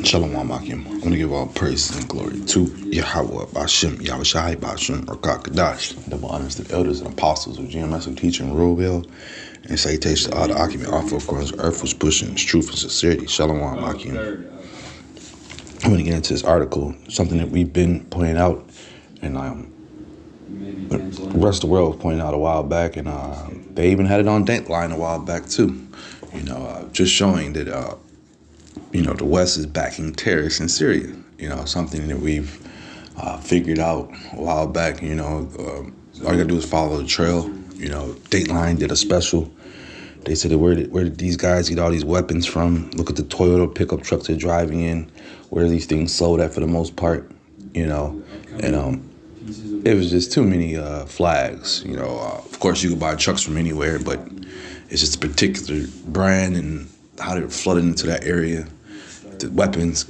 Shalom Akim. I'm going to give all praise and glory to Yahweh, Bashem, Yahushai, Bashem, Rakakadash. Double honors to the elders and apostles of GMS who teach in Ruleville. And salutations to all the Akim and Alpha, of course, earth was pushing its truth and sincerity. Shalom Akim. I'm going to get into this article, something that we've been pointing out, and the rest of the world was pointing out a while back, and they even had it on Dateline a while back too. Just showing that the West is backing terrorists in Syria. Something that we've figured out a while back. All you gotta do is follow the trail. Dateline did a special. They said, where did these guys get all these weapons from? Look at the Toyota pickup trucks they're driving in. Where are these things sold at for the most part? And it was just too many flags. Of course you could buy trucks from anywhere, but it's just a particular brand and how they're flooding into that area. The weapons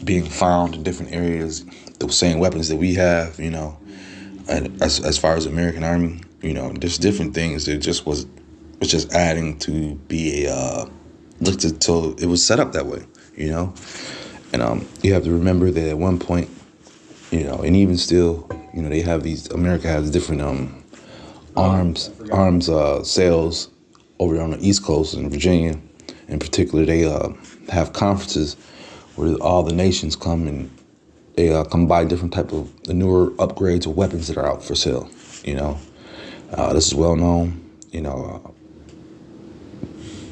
being found in different areas, the same weapons that we have, and as far as the American Army, there's different things that just was just adding to be looked until it was set up that way, and you have to remember that at one point, and even still, they have America has different arms sales over on the East Coast in Virginia. In particular, they have conferences where all the nations come and they come buy different type of the newer upgrades of weapons that are out for sale. This is well known.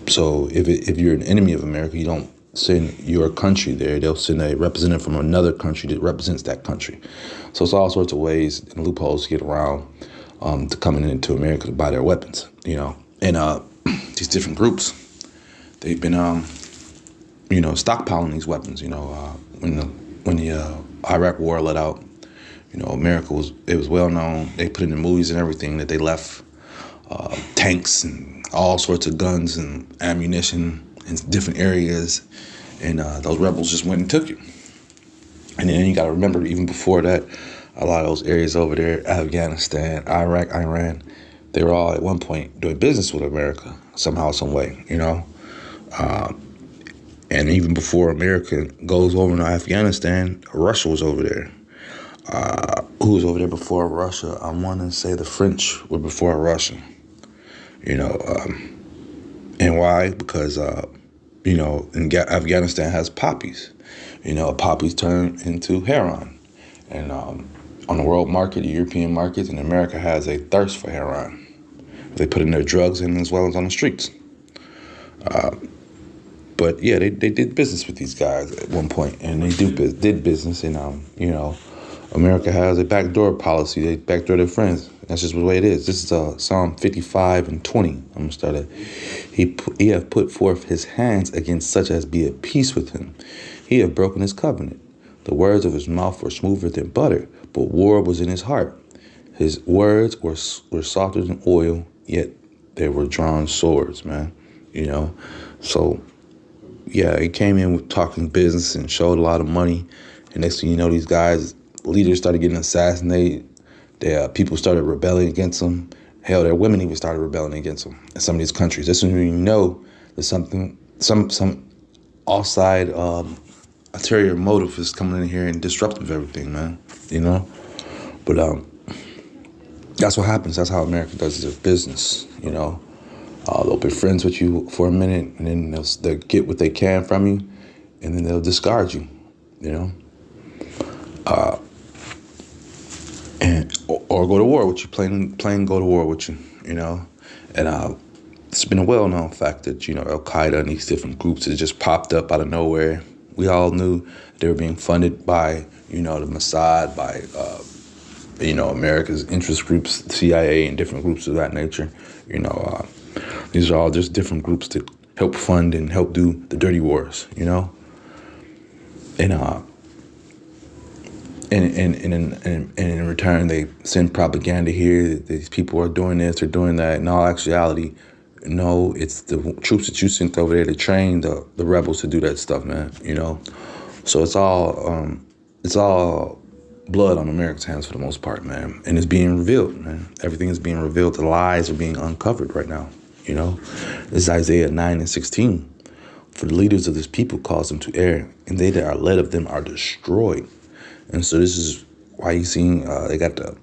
So if you're an enemy of America, you don't send your country there. They'll send a representative from another country that represents that country. So it's all sorts of ways and loopholes to get around to coming into America to buy their weapons. And these different groups. They've been, stockpiling these weapons. When the Iraq War let out, America was well known. They put in the movies and everything that they left tanks and all sorts of guns and ammunition in different areas, and those rebels just went and took it. And then you got to remember, even before that, a lot of those areas over there, Afghanistan, Iraq, Iran, they were all at one point doing business with America somehow, some way. And even before America goes over to Afghanistan, Russia was over there. Who was over there before Russia? I want to say the French were before Russia. And why? Because, Afghanistan has poppies. Poppies turn into heroin. And on the world market, the European markets, and America has a thirst for heroin. They put in their drugs in as well as on the streets. But yeah, they did business with these guys at one point, and they did business. And America has a backdoor policy. They backdoor their friends. That's just the way it is. This is Psalm 55:20. I'm gonna start it. He have put forth his hands against such as be at peace with him. He have broken his covenant. The words of his mouth were smoother than butter, but war was in his heart. His words were softer than oil, yet they were drawn swords, man. So yeah, he came in with talking business and showed a lot of money. And next thing you know, these guys, leaders started getting assassinated. People started rebelling against them. Hell, their women even started rebelling against them in some of these countries. That's when you know there's something, some outside ulterior motive is coming in here and disrupting everything, man. But that's what happens. That's how America does their business. They'll be friends with you for a minute, and then they'll get what they can from you, and then they'll discard you, or go to war with you, plain go to war with you, And it's been a well-known fact that, Al-Qaeda and these different groups has just popped up out of nowhere. We all knew they were being funded by, the Mossad, by, America's interest groups, CIA, and different groups of that nature, These are all just different groups that help fund and help do the dirty wars, And in return, they send propaganda here that these people are doing this or doing that. In all actuality, no, it's the troops that you sent over there to train the rebels to do that stuff, man. So it's all blood on America's hands for the most part, man. And it's being revealed, man. Everything is being revealed. The lies are being uncovered right now. This is Isaiah 9:16. For the leaders of this people cause them to err, and they that are led of them are destroyed. And so this is why you seen they got the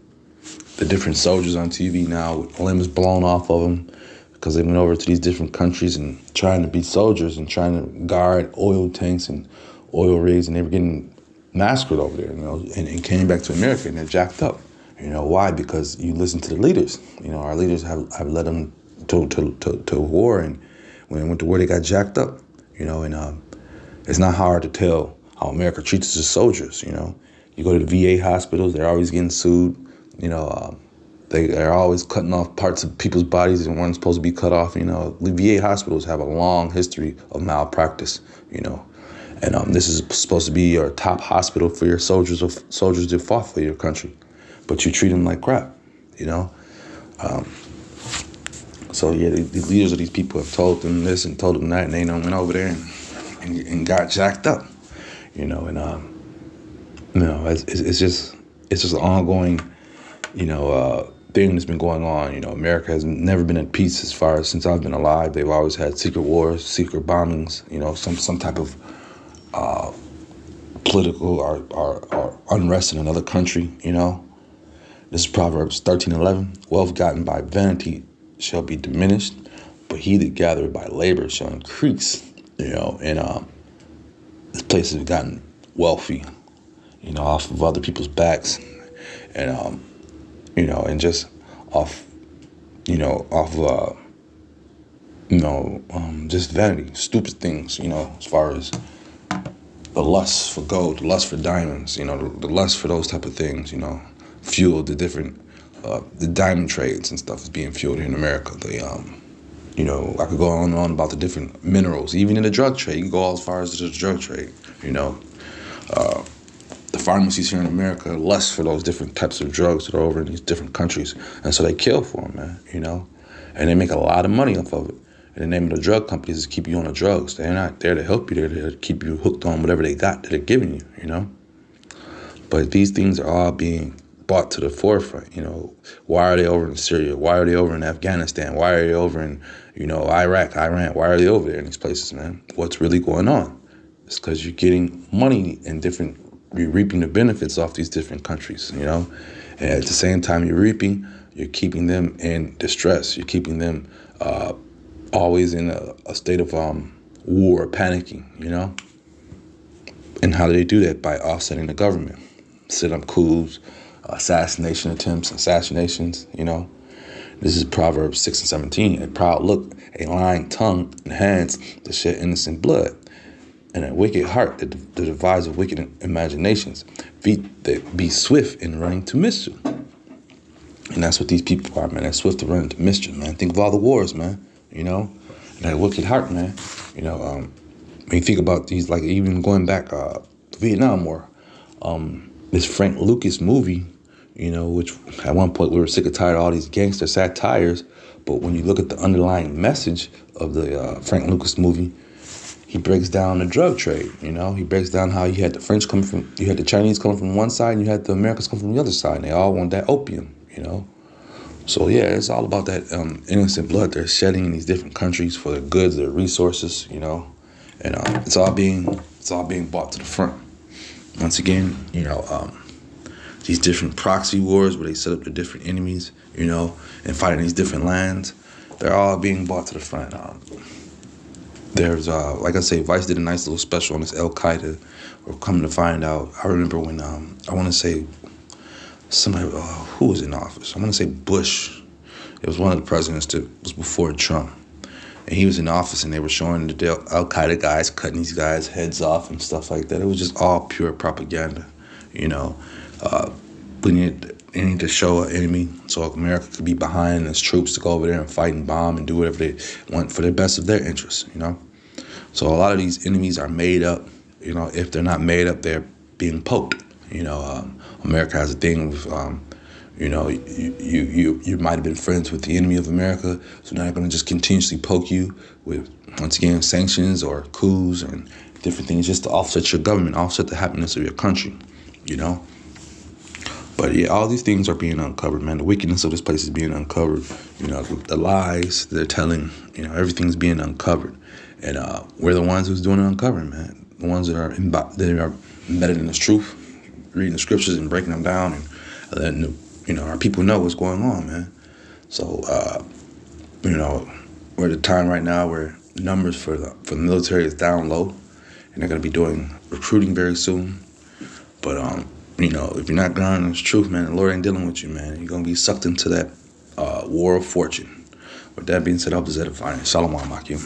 different soldiers on TV now with limbs blown off of them because they went over to these different countries and trying to be soldiers and trying to guard oil tanks and oil rigs, and they were getting massacred over there, and came back to America and they're jacked up. Why? Because you listen to the leaders. Our leaders have led them to war, and when they went to war, they got jacked up. And it's not hard to tell how America treats its soldiers. You go to the VA hospitals, they're always getting sued. They're always cutting off parts of people's bodies that weren't supposed to be cut off. The VA hospitals have a long history of malpractice. And this is supposed to be your top hospital for your soldiers that fought for your country, but you treat them like crap. So yeah, the leaders of these people have told them this and told them that, and they went over there and got jacked up. It's just an ongoing, thing that's been going on. America has never been at peace as far as since I've been alive. They've always had secret wars, secret bombings, some type of political or unrest in another country. This is Proverbs 13:11. Wealth gotten by vanity shall be diminished, but he that gathereth by labor shall increase. And this place has gotten wealthy, off of other people's backs, and and just off, just vanity, stupid things, as far as the lust for gold, the lust for diamonds, the lust for those type of things, fueled the different, the diamond trades and stuff is being fueled here in America. I could go on and on about the different minerals, even in the drug trade. You can go as far as the drug trade, the pharmacies here in America lust for those different types of drugs that are over in these different countries. And so they kill for them, man, and they make a lot of money off of it. And the name of the drug companies is keep you on the drugs. They're not there to help you. They're there to keep you hooked on whatever they got that they're giving you, But these things are all being brought to the forefront. Why are they over in Syria? Why are they over in Afghanistan? Why are they over in, Iraq, Iran? Why are they over there in these places, man? What's really going on? It's because you're getting money and you're reaping the benefits off these different countries, And at the same time you're keeping them in distress. You're keeping them always in a state of war, panicking, And how do they do that? By offsetting the government. Set up coups, assassination attempts, assassinations, This is Proverbs 6:17. A proud look, a lying tongue, and hands that shed innocent blood. And a wicked heart that devises wicked imaginations. Feet that be swift in running to mischief. And that's what these people are, man. They're swift to run into mischief, man. Think of all the wars, man. And that wicked heart, man. When you think about these, like even going back the Vietnam War, this Frank Lucas movie, which at one point we were sick and tired of all these gangster satires. But when you look at the underlying message of the Frank Lucas movie, he breaks down the drug trade. He breaks down how you had the French coming from, you had the Chinese coming from one side, and you had the Americans coming from the other side. And they all want that opium, So yeah, it's all about that innocent blood they're shedding in these different countries for their goods, their resources, And it's all being brought to the front. Once again, these different proxy wars where they set up the different enemies, and fight in these different lands, they're all being brought to the front. There's, like I say, Vice did a nice little special on this Al-Qaeda. We're coming to find out. I remember when, I want to say, somebody, who was in office? I want to say Bush. It was one of the presidents that was before Trump. And he was in office, and they were showing the Al-Qaeda guys cutting these guys' heads off and stuff like that. It was just all pure propaganda, We need to show an enemy so America could be behind its troops to go over there and fight and bomb and do whatever they want for the best of their interests, So a lot of these enemies are made up. If they're not made up, they're being poked. America has a thing with, you might have been friends with the enemy of America, so now they're going to just continuously poke you with, once again, sanctions or coups and different things just to offset your government, offset the happiness of your country, But yeah, all these things are being uncovered, man. The wickedness of this place is being uncovered. The lies they're telling, everything's being uncovered. And we're the ones who's doing the uncovering, man. The ones that are embedded in this truth, reading the scriptures and breaking them down and letting our people know what's going on, man. So we're at a time right now where numbers for the military is down low, and they're going to be doing recruiting very soon. But if you're not grounded in this truth, man, the Lord ain't dealing with you, man. You're going to be sucked into that war of fortune. With that being said, I was edifying. Shalom, Akim.